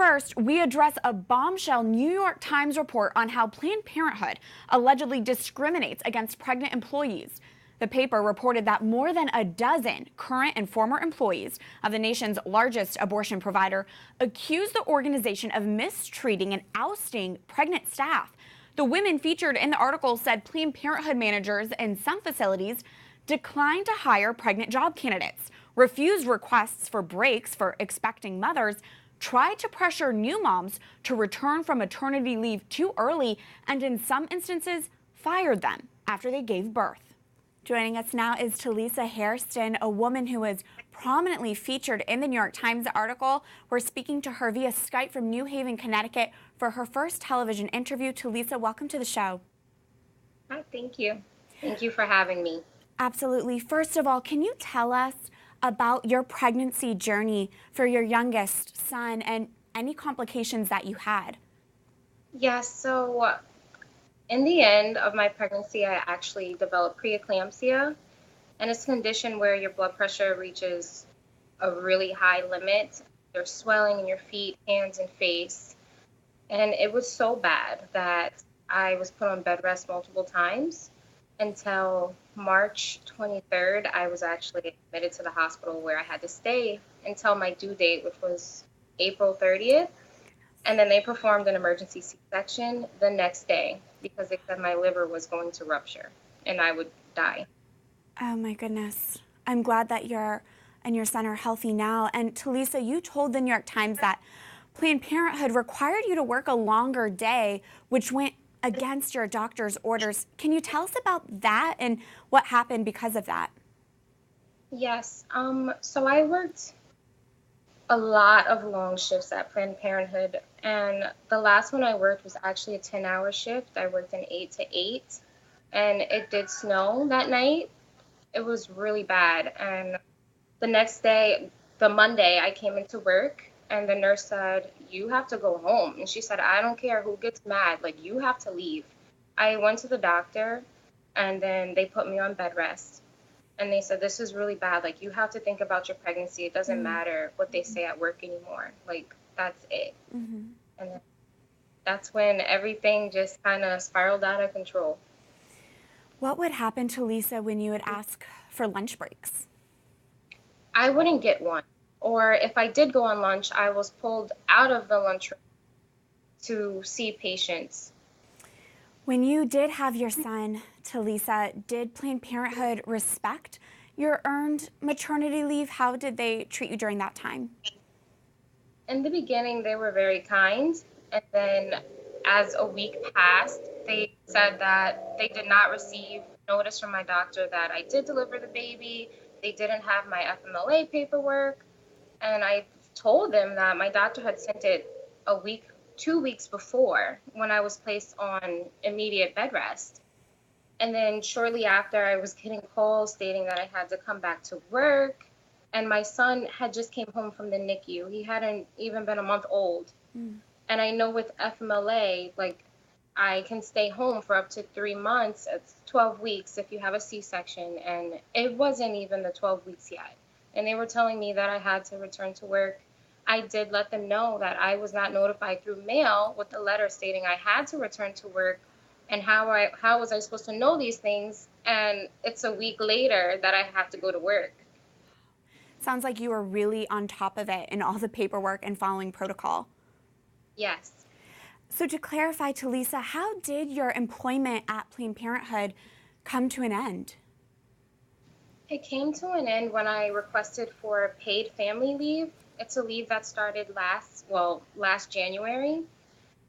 first, we address a bombshell New York Times report on how Planned Parenthood allegedly discriminates against pregnant employees. The paper reported that more than a dozen current and former employees of the nation's largest abortion provider accused the organization of mistreating and ousting pregnant staff. The women featured in the article said Planned Parenthood managers in some facilities declined to hire pregnant job candidates, refused requests for breaks for expecting mothers, tried to pressure new moms to return from maternity leave too early, and in some instances fired them after they gave birth. Joining us now is Talisa Hairston, a woman who was prominently featured in the New York Times article. We're speaking to her via Skype from New Haven, Connecticut for her first television interview. Talisa, welcome to the show. Hi, thank you. Thank you for having me. Absolutely. First of all, can you tell us about your pregnancy journey for your youngest son and any complications that you had? Yes, so in the end of my pregnancy, I actually developed preeclampsia, and it's a condition where your blood pressure reaches a really high limit. There's swelling in your feet, hands, and face. And it was so bad that I was put on bed rest multiple times until March 23rd. I was actually admitted to the hospital where I had to stay until my due date, which was April 30th. And then they performed an emergency C-section the next day because they said my liver was going to rupture and I would die. Oh my goodness. I'm glad that you and your son are healthy now. And Talisa, you told the New York Times that Planned Parenthood required you to work a longer day, which went against your doctor's orders. Can you tell us about that and what happened because of that? Yes, so I worked a lot of long shifts at Planned Parenthood, and the last one I worked was actually a 10-hour shift. I worked an 8 to 8, and it did snow that night. It was really bad, and the next day, the Monday, I came into work, and the nurse said, "You have to go home." And she said, "I don't care who gets mad, like, you have to leave." I went to the doctor, and then they put me on bed rest. And they said, "This is really bad. Like, you have to think about your pregnancy. It doesn't matter what they say at work anymore. Like, that's it." And then that's when everything just kind of spiraled out of control. What would happen to Lisa when you would ask for lunch breaks? I wouldn't get one. Or if I did go on lunch, I was pulled out of the lunchroom to see patients. When you did have your son, Talisa, did Planned Parenthood respect your earned maternity leave? How did they treat you during that time? In the beginning, they were very kind. And then as a week passed, they said that they did not receive notice from my doctor that I did deliver the baby. They didn't have my FMLA paperwork. And I told them that my doctor had sent it 2 weeks before when I was placed on immediate bed rest. And then shortly after, I was getting calls stating that I had to come back to work. And my son had just came home from the NICU. He hadn't even been a month old. And I know with FMLA, like, I can stay home for up to 3 months. It's 12 weeks if you have a C-section. And it wasn't even the 12 weeks yet. And they were telling me that I had to return to work. I did let them know that I was not notified through mail with a letter stating I had to return to work, and how was I supposed to know these things? And it's a week later that I have to go to work. Sounds like you were really on top of it in all the paperwork and following protocol. Yes. So to clarify, Talisa, how did your employment at Planned Parenthood come to an end? It came to an end when I requested for paid family leave. It's a leave that started last January,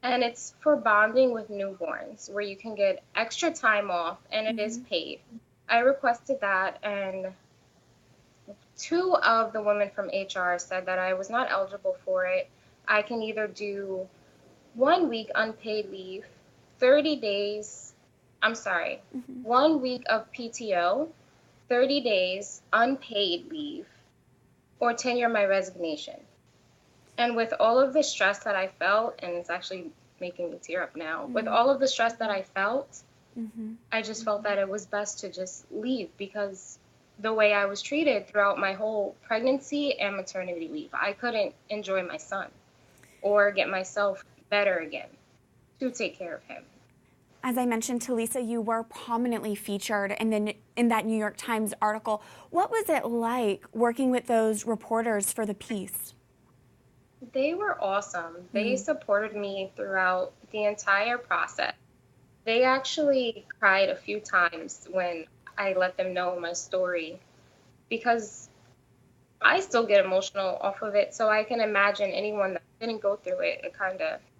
and it's for bonding with newborns, where you can get extra time off, and it is paid. I requested that, and 2 of the women from HR said that I was not eligible for it. I can either do 1 week unpaid leave, 1 week of PTO, 30 days unpaid leave, or tenure my resignation. And with all of the stress that I felt, and it's actually making me tear up now, with all of the stress that I felt, I just felt that it was best to just leave, because the way I was treated throughout my whole pregnancy and maternity leave, I couldn't enjoy my son. or get myself better again to take care of him. As I mentioned to Lisa, you were prominently featured in that New York Times article. What was it like working with those reporters for the piece? They were awesome. They supported me throughout the entire process. They actually cried a few times when I let them know my story, because I still get emotional off of it. So I can imagine anyone that didn't go through it,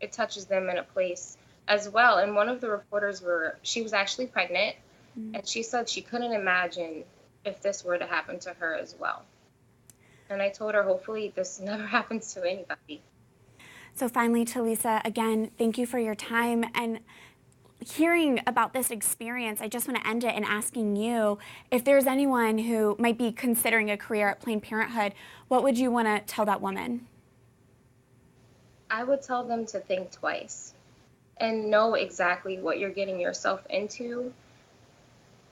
it touches them in a place as well. And one of the reporters she was actually pregnant, and she said she couldn't imagine if this were to happen to her as well. And I told her, hopefully this never happens to anybody. So finally, to Lisa, again, thank you for your time. And hearing about this experience, I just want to end it in asking you, if there's anyone who might be considering a career at Planned Parenthood, what would you want to tell that woman? I would tell them to think twice and know exactly what you're getting yourself into.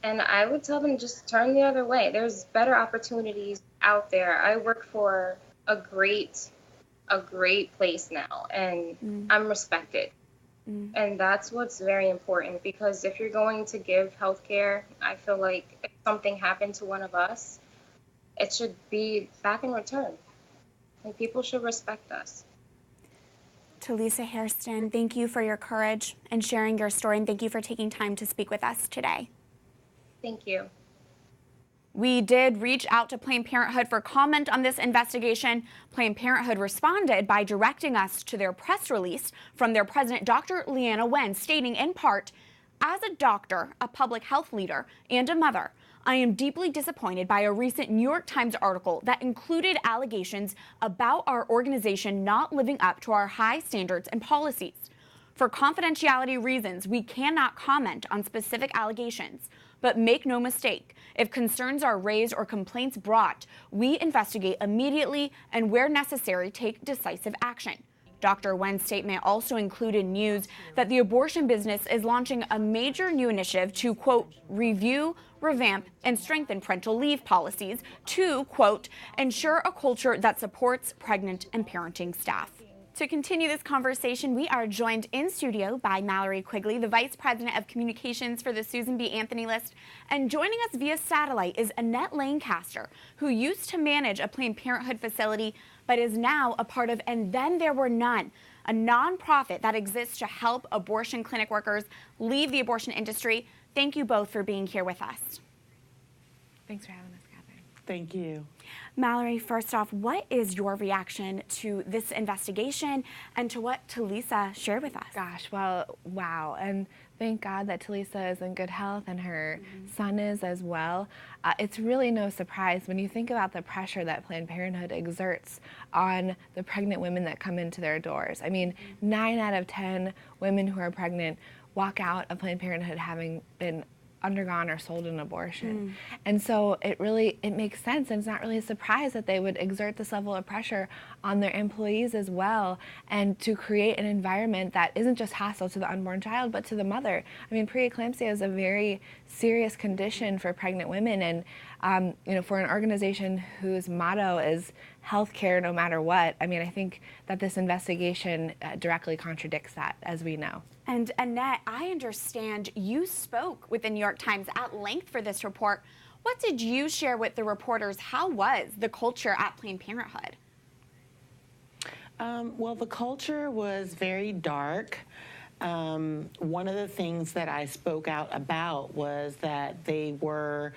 And I would tell them just turn the other way. There's better opportunities out there. I work for a great place now, and I'm respected. And that's what's very important, because if you're going to give healthcare, I feel like if something happened to one of us, it should be back in return. Like, people should respect us. To Lisa Hairston, thank you for your courage and sharing your story, and thank you for taking time to speak with us today. Thank you. We did reach out to Planned Parenthood for comment on this investigation. Planned Parenthood responded by directing us to their press release from their president, Dr. Leanna Wen, stating in part, "As a doctor, a public health leader, and a mother, I am deeply disappointed by a recent New York Times article that included allegations about our organization not living up to our high standards and policies. For confidentiality reasons, we cannot comment on specific allegations. But make no mistake, if concerns are raised or complaints brought, we investigate immediately and, where necessary, take decisive action." Dr. Wen's statement also included news that the abortion business is launching a major new initiative to, quote, review, revamp, and strengthen parental leave policies to, quote, ensure a culture that supports pregnant and parenting staff. To continue this conversation, we are joined in studio by Mallory Quigley, the Vice President of Communications for the Susan B. Anthony List. And joining us via satellite is Annette Lancaster, who used to manage a Planned Parenthood facility, but is now a part of And Then There Were None, a nonprofit that exists to help abortion clinic workers leave the abortion industry. Thank you both for being here with us. Thanks for having us, Catherine. Thank you. Mallory, first off, what is your reaction to this investigation and to what Talisa shared with us? Gosh, well, wow. And thank God that Talisa is in good health and her son is as well. It's really no surprise when you think about the pressure that Planned Parenthood exerts on the pregnant women that come into their doors. I mean, 9 out of 10 women who are pregnant walk out of Planned Parenthood having been undergone or sold an abortion. And so it makes sense, and it's not really a surprise that they would exert this level of pressure on their employees as well, and to create an environment that isn't just hostile to the unborn child but to the mother. I mean, preeclampsia is a very serious condition for pregnant women, and for an organization whose motto is healthcare no matter what, I mean, I think that this investigation directly contradicts that, as we know. And Annette, I understand you spoke with the New York Times at length for this report. What did you share with the reporters? How was the culture at Planned Parenthood? Well, the culture was very dark. One of the things that I spoke out about was that they were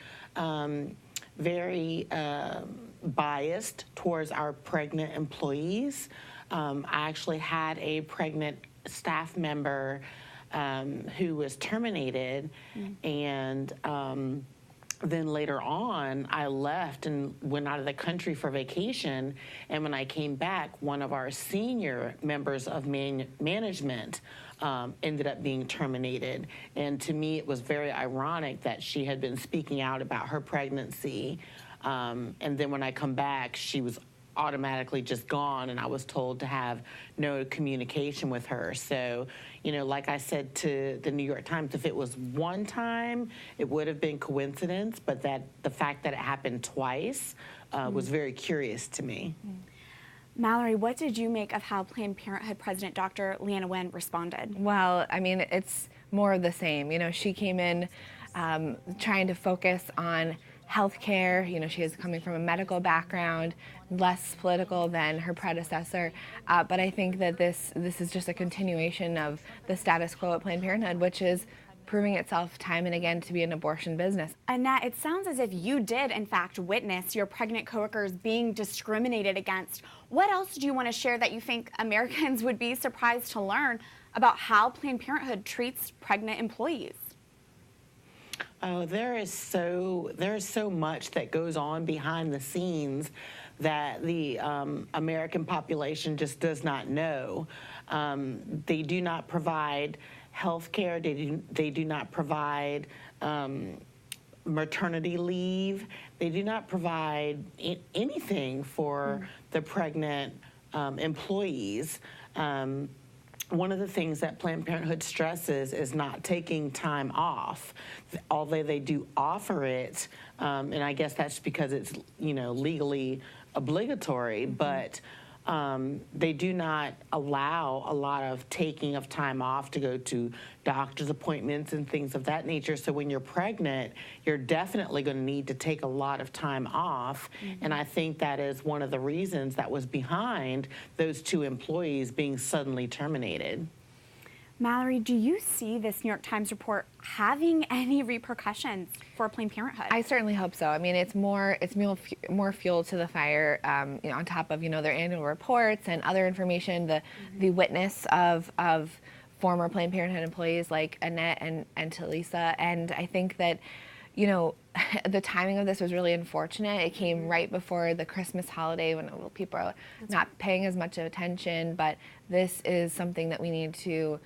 very biased towards our pregnant employees. I actually had a pregnant staff member who was terminated, and then later on I left and went out of the country for vacation, and when I came back, one of our senior members of management ended up being terminated. And to me it was very ironic that she had been speaking out about her pregnancy, and then when I come back she was automatically just gone, and I was told to have no communication with her. So, like I said to the New York Times, if it was one time, it would have been coincidence, but that the fact that it happened twice was very curious to me. Mallory, what did you make of how Planned Parenthood President Dr. Leanna Wen responded? Well, I mean, it's more of the same. You know, she came in trying to focus on healthcare. You know, she is coming from a medical background, less political than her predecessor. But I think that this is just a continuation of the status quo at Planned Parenthood, which is proving itself time and again to be an abortion business. Annette, it sounds as if you did, in fact, witness your pregnant coworkers being discriminated against. What else do you want to share that you think Americans would be surprised to learn about how Planned Parenthood treats pregnant employees? Oh, there is so much that goes on behind the scenes that the American population just does not know. They do not provide health care. They do not provide maternity leave. They do not provide anything for the pregnant employees. One of the things that Planned Parenthood stresses is not taking time off, although they do offer it, and I guess that's because it's, you know, legally obligatory, but they do not allow a lot of taking of time off to go to doctor's appointments and things of that nature. So when you're pregnant, you're definitely going to need to take a lot of time off. And I think that is one of the reasons that was behind those two employees being suddenly terminated. Mallory, do you see this New York Times report having any repercussions for Planned Parenthood? I certainly hope so. I mean, it's more fuel to the fire. You know, on top of, you know, their annual reports and other information, the witness of former Planned Parenthood employees like Annette and Talisa. And I think that, you know, the timing of this was really unfortunate. It came right before the Christmas holiday when people are not paying as much attention. But this is something that we need to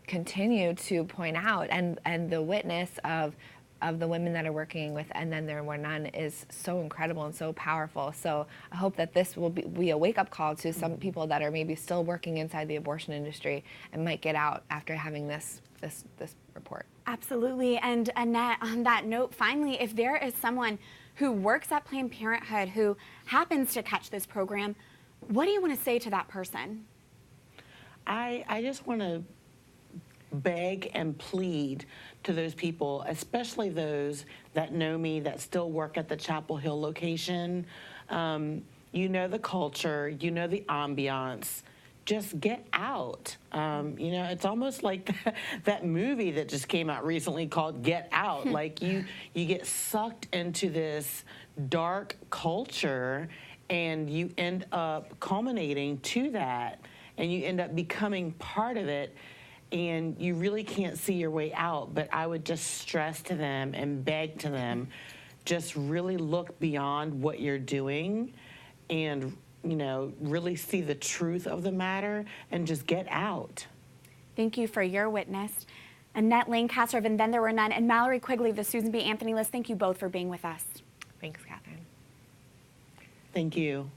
continue to point out, and the witness of the women that are working with And Then There Were None is so incredible and so powerful. So I hope that this will be a wake-up call to some people that are maybe still working inside the abortion industry and might get out after having this report. Absolutely. And Annette, on that note, finally, if there is someone who works at Planned Parenthood who happens to catch this program, what do you want to say to that person? I just want to beg and plead to those people, especially those that know me, that still work at the Chapel Hill location. You know the culture, you know the ambiance. Just get out. You know, it's almost like that movie that just came out recently called Get Out. Like you get sucked into this dark culture and you end up culminating to that, and you end up becoming part of it, and you really can't see your way out. But I would just stress to them and beg to them, just really look beyond what you're doing and, you know, really see the truth of the matter and just get out. Thank you for your witness. Annette Lancaster of And Then There Were None, and Mallory Quigley of the Susan B. Anthony List, thank you both for being with us. Thanks, Catherine. Thank you.